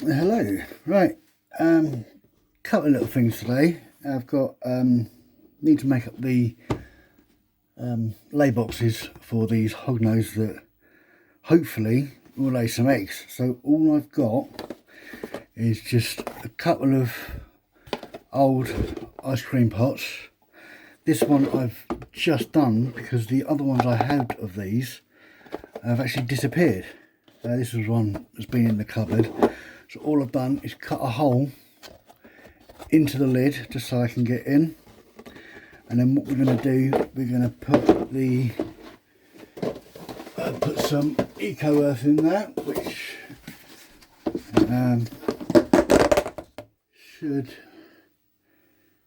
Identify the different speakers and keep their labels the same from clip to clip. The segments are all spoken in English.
Speaker 1: Hello. Right, couple of little things today. I've got need to make up the lay boxes for these hognose that hopefully will lay some eggs. So all I've got is just a couple of old ice cream pots. This one I've just done because the other ones I had of these have actually disappeared. This was one that's been in the cupboard. So all I've done is cut a hole into the lid just so I can get in. And then what we're going to do, we're going to put the put some eco earth in there, which should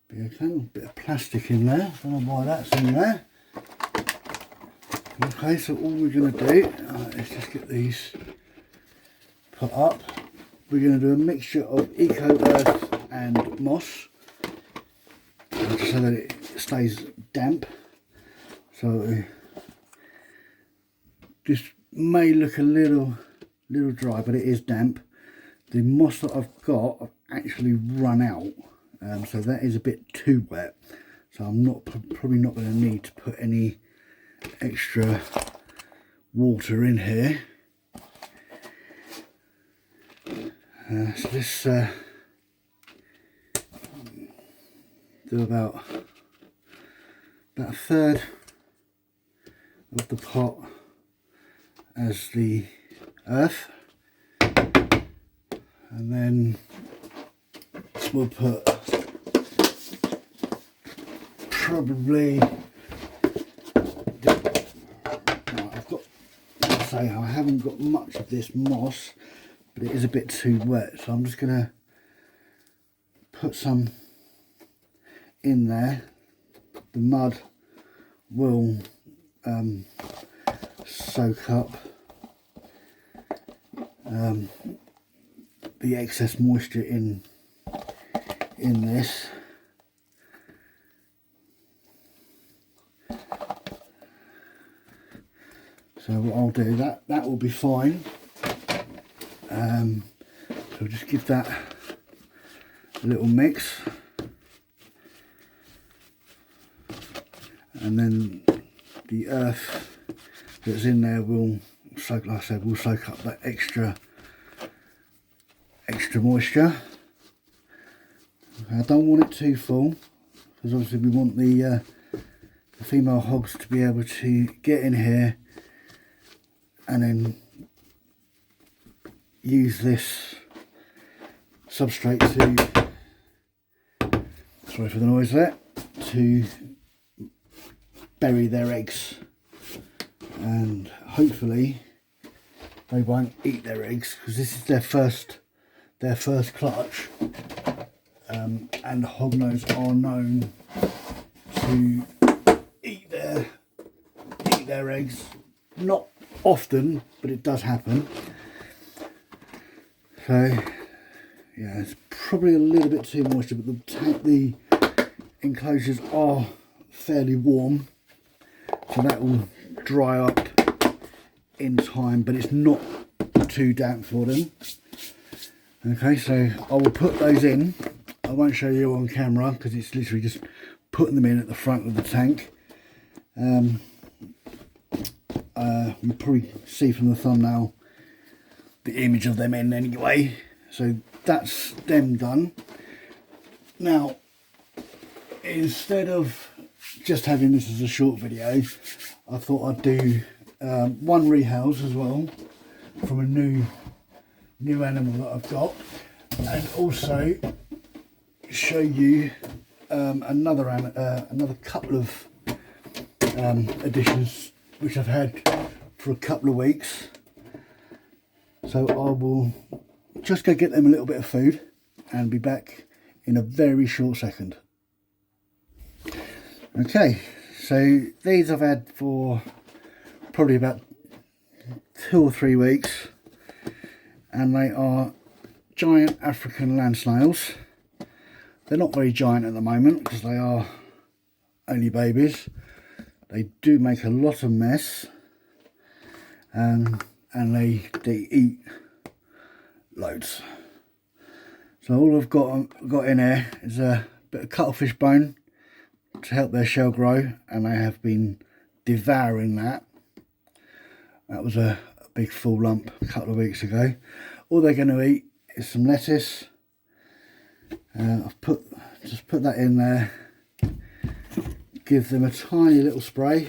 Speaker 1: be okay. A bit of plastic in there. Don't know why that's in there. Okay, so all we're going to do, let's just get these put up. We're going to do a mixture of eco earth and moss, just so that it stays damp. So this may look a little dry, but it is damp. The moss that I've got, I've actually run out, so that is a bit too wet. So I'm probably not going to need to put any extra water in here. So this do about a third of the pot as the earth, and then we'll put probably, I haven't got much of this moss, but it is a bit too wet, so I'm just going to put some in there. The mud will soak up the excess moisture in this. So what I'll do, that will be fine. So just give that a little mix, and then the earth that's in there will soak, like I said, will soak up that extra moisture. I don't want it too full, because obviously we want the female hogs to be able to get in here and then use this substrate to, sorry for the noise there, to bury their eggs, and hopefully they won't eat their eggs, because this is their first clutch, and hognose are known to eat their eggs. Not often, but it does happen. So yeah, it's probably a little bit too moisture, but the enclosures are fairly warm, so that will dry up in time, but it's not too damp for them. Okay, so I will put those in. I won't show you on camera because it's literally just putting them in at the front of the tank. You'll probably see from the thumbnail the image of them in anyway. So that's them done. Now, instead of just having this as a short video, I thought I'd do one rehouse as well from a new animal that I've got, and also show you another couple of additions which I've had for a couple of weeks. So I will just go get them a little bit of food and be back in a very short second. Okay, so these I've had for probably about 2 or 3 weeks, and they are giant African land snails. They're not very giant at the moment because they are only babies. They do make a lot of mess, and they eat loads. So all I've got in here is a bit of cuttlefish bone to help their shell grow, and they have been devouring that. That was a big full lump a couple of weeks ago. All they're going to eat is some lettuce. I've just put that in there. Give them a tiny little spray.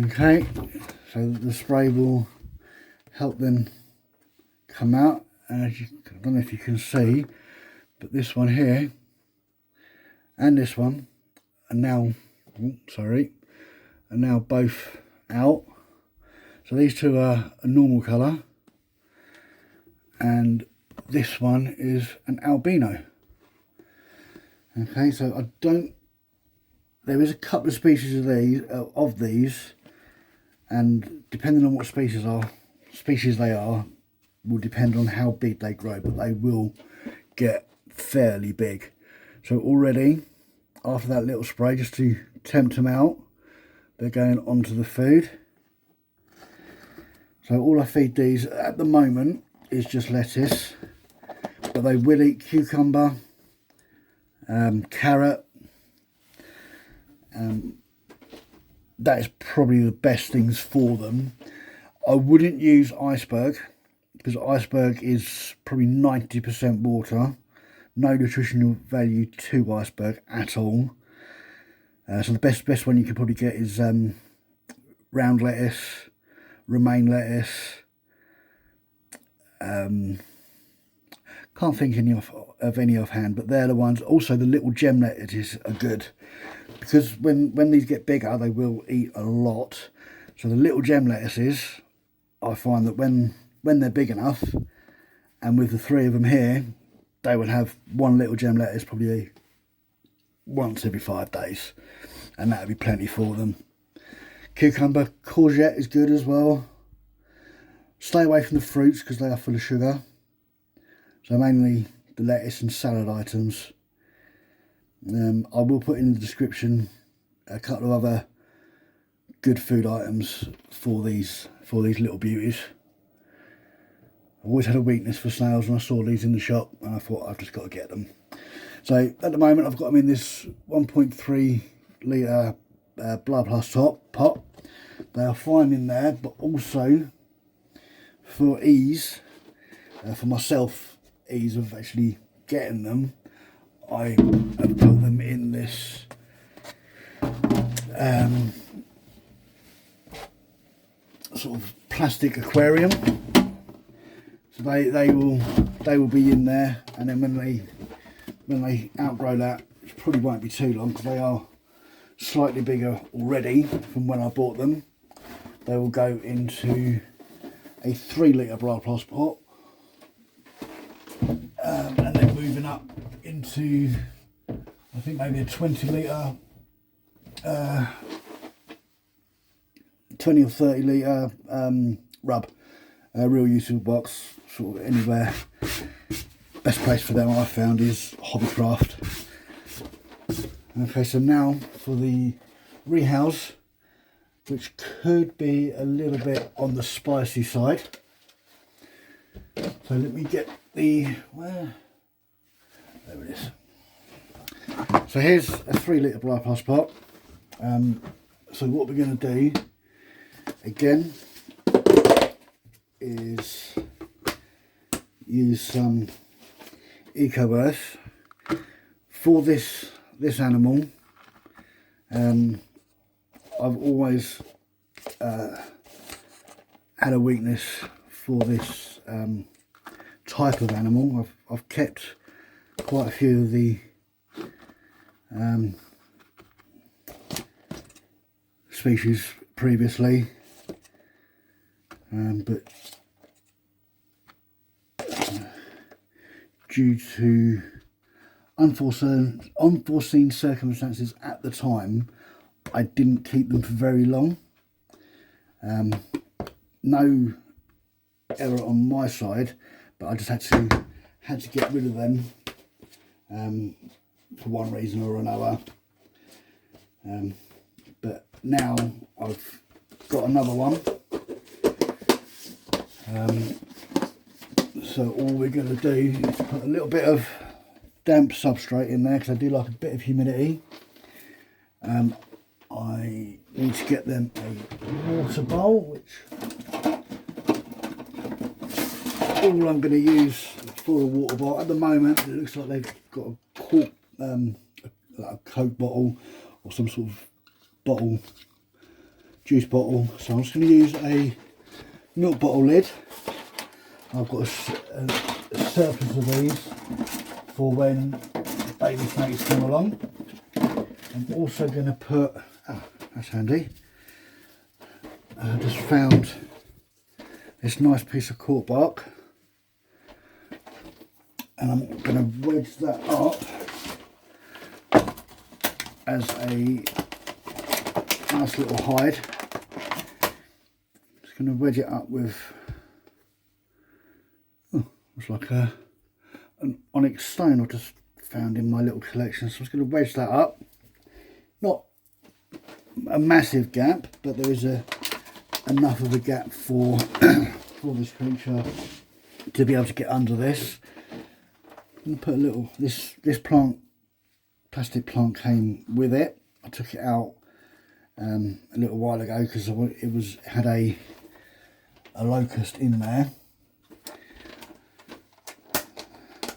Speaker 1: Okay, so the spray will help them come out. And as I don't know if you can see, but this one here and this one are now, are now both out. So these two are a normal colour, and this one is an albino. Okay, so there is a couple of species of these, and depending on what species they are, will depend on how big they grow, but they will get fairly big. So already, after that little spray, just to tempt them out, they're going onto the food. So all I feed these at the moment is just lettuce, but they will eat cucumber, carrot. That is probably the best things for them. I wouldn't use iceberg, because iceberg is probably 90% water. No nutritional value to iceberg at all. So the best one you could probably get is round lettuce, romaine lettuce. Can't think of any offhand, but they're the ones. Also, the little gem lettuces are good, because when these get bigger, they will eat a lot. So the little gem lettuces, I find that when they're big enough, and with the three of them here, they would have one little gem lettuce probably once every 5 days, and that would be plenty for them. Cucumber, courgette is good as well. Stay away from the fruits because they are full of sugar. So mainly the lettuce and salad items. I will put in the description a couple of other good food items for these little beauties. I've always had a weakness for snails, and I saw these in the shop and I thought I've just got to get them. So at the moment I've got them in this 1.3 litre blood plus pot. They are fine in there, but also for ease, for myself, ease of actually getting them, I have put them in this sort of plastic aquarium. So they will be in there, and then when they outgrow that, it probably won't be too long because they are slightly bigger already from when I bought them. They will go into a 3 litre blood plus pot, and then moving up into, I think, maybe a 20 litre 20 or 30 litre rub, real usable box, sort of anywhere. Best place for them I found is Hobbycraft. Okay, so now for the rehouse, which could be a little bit on the spicy side. So let me get there it is. So here's a 3 litre blood plus pot. So what we're going to do again is use some Eco Earth for this animal. I've always had a weakness for this type of animal. I've kept quite a few of the species previously, but due to unforeseen circumstances at the time, I didn't keep them for very long. No error on my side, but I just had to get rid of them for one reason or another. But now I've got another one. So all we're going to do is put a little bit of damp substrate in there, because I do like a bit of humidity. I need to get them a water bowl, which all I'm going to use for a water bowl. At the moment it looks like they've got a cork, like a Coke bottle or some sort of bottle, juice bottle. So I'm just going to use a milk bottle lid. I've got a surplus of these for when baby snakes come along. I'm also going to put, that's handy, I just found this nice piece of cork bark, and I'm going to wedge that up as a nice little hide. Just going to wedge it up with, it's like an onyx stone I just found in my little collection. So I'm just going to wedge that up. Not a massive gap, but there is enough of a gap for for this creature to be able to get under this. I'm going to put a little, this plant, plastic plant came with it. I took it out a little while ago because it had a locust in there.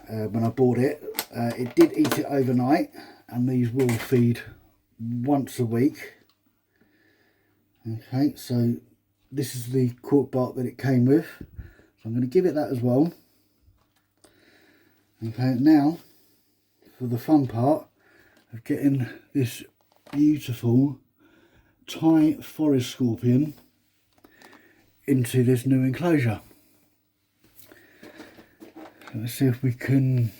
Speaker 1: When I bought it, it did eat it overnight, and these will feed once a week. Okay, so this is the cork bark that it came with, so I'm going to give it that as well. Okay, now for the fun part of getting this beautiful Thai forest scorpion into this new enclosure. So let's see if we can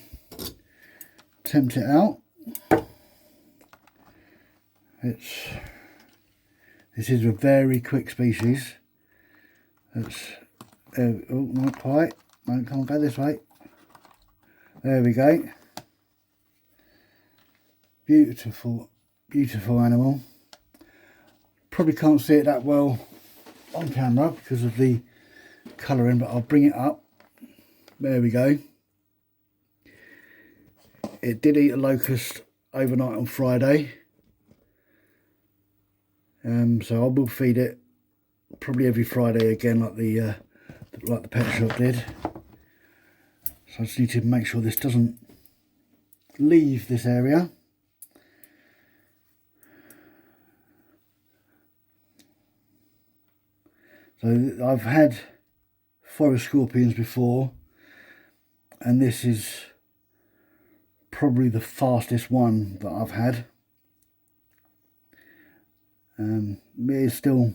Speaker 1: tempt it out. This is a very quick species. Oh, not quite. No, can't go this way. There we go. Beautiful, beautiful animal. Probably can't see it that well on camera because of the colouring, but I'll bring it up. There we go. It did eat a locust overnight on Friday. So I will feed it probably every Friday again, like the pet shop did. So I just need to make sure this doesn't leave this area. So I've had forest scorpions before, and this is probably the fastest one that I've had. It is still,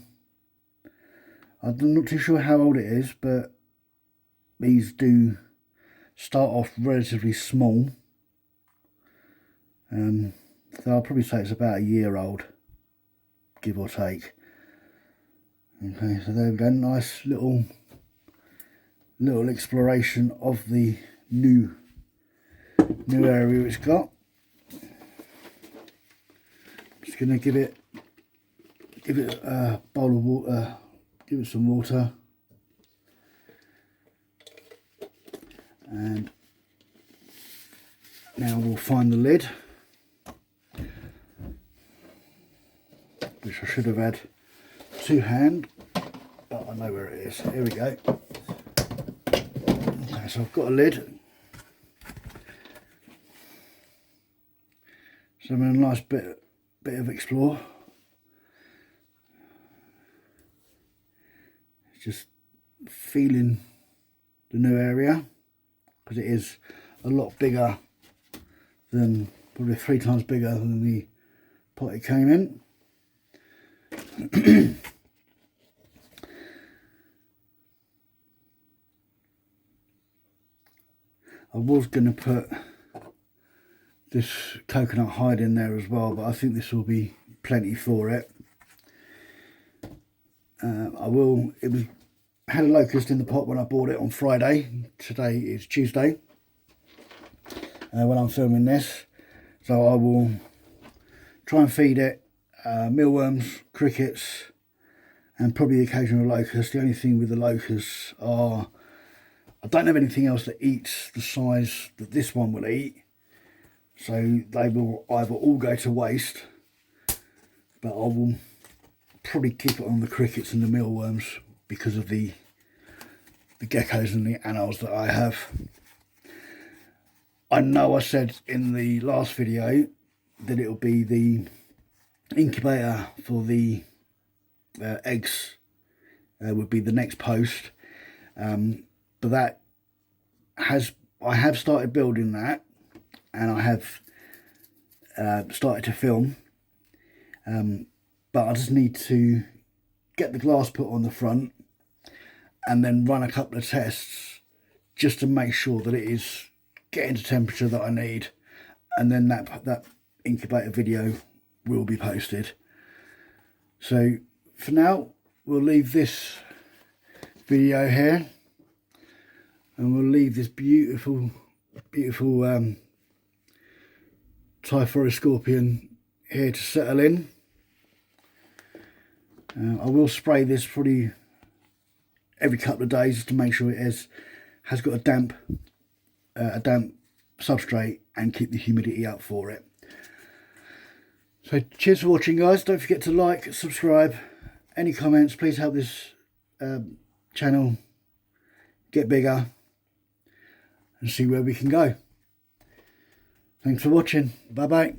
Speaker 1: I'm not too sure how old it is, but these do start off relatively small. So I'll probably say it's about a year old, give or take. Okay, so there we go, nice little exploration of the new area it's got. Just gonna give it a bowl of water, give it some water, and now we'll find the lid, which I should have had to hand, but I know where it is. Here we go. Okay, so I've got a lid. So I'm in a nice bit of explore. Just feeling the new area, because it is a lot bigger than, probably 3 times bigger than the pot it came in. I was going to put this coconut hide in there as well, but I think this will be plenty for it. Had a locust in the pot when I bought it on Friday. Today is Tuesday when I'm filming this, so I will try and feed it mealworms, crickets, and probably the occasional locust. The only thing with the locusts are I don't have anything else that eats the size that this one will eat, so they will either all go to waste, but I will probably keep it on the crickets and the mealworms because of the geckos and the anoles that I have. I know I said in the last video that it'll be the incubator for the eggs would be the next post, but that I have started building that, and I have started to film, but I just need to get the glass put on the front and then run a couple of tests just to make sure that it is getting to temperature that I need, and then that incubator video will be posted. So for now, we'll leave this video here, and we'll leave this beautiful Typhloid scorpion here to settle in. I will spray this probably every couple of days just to make sure it has got a damp substrate and keep the humidity up for it. So cheers for watching, guys. Don't forget to like, subscribe, any comments. Please help this channel get bigger and see where we can go. Thanks for watching. Bye bye.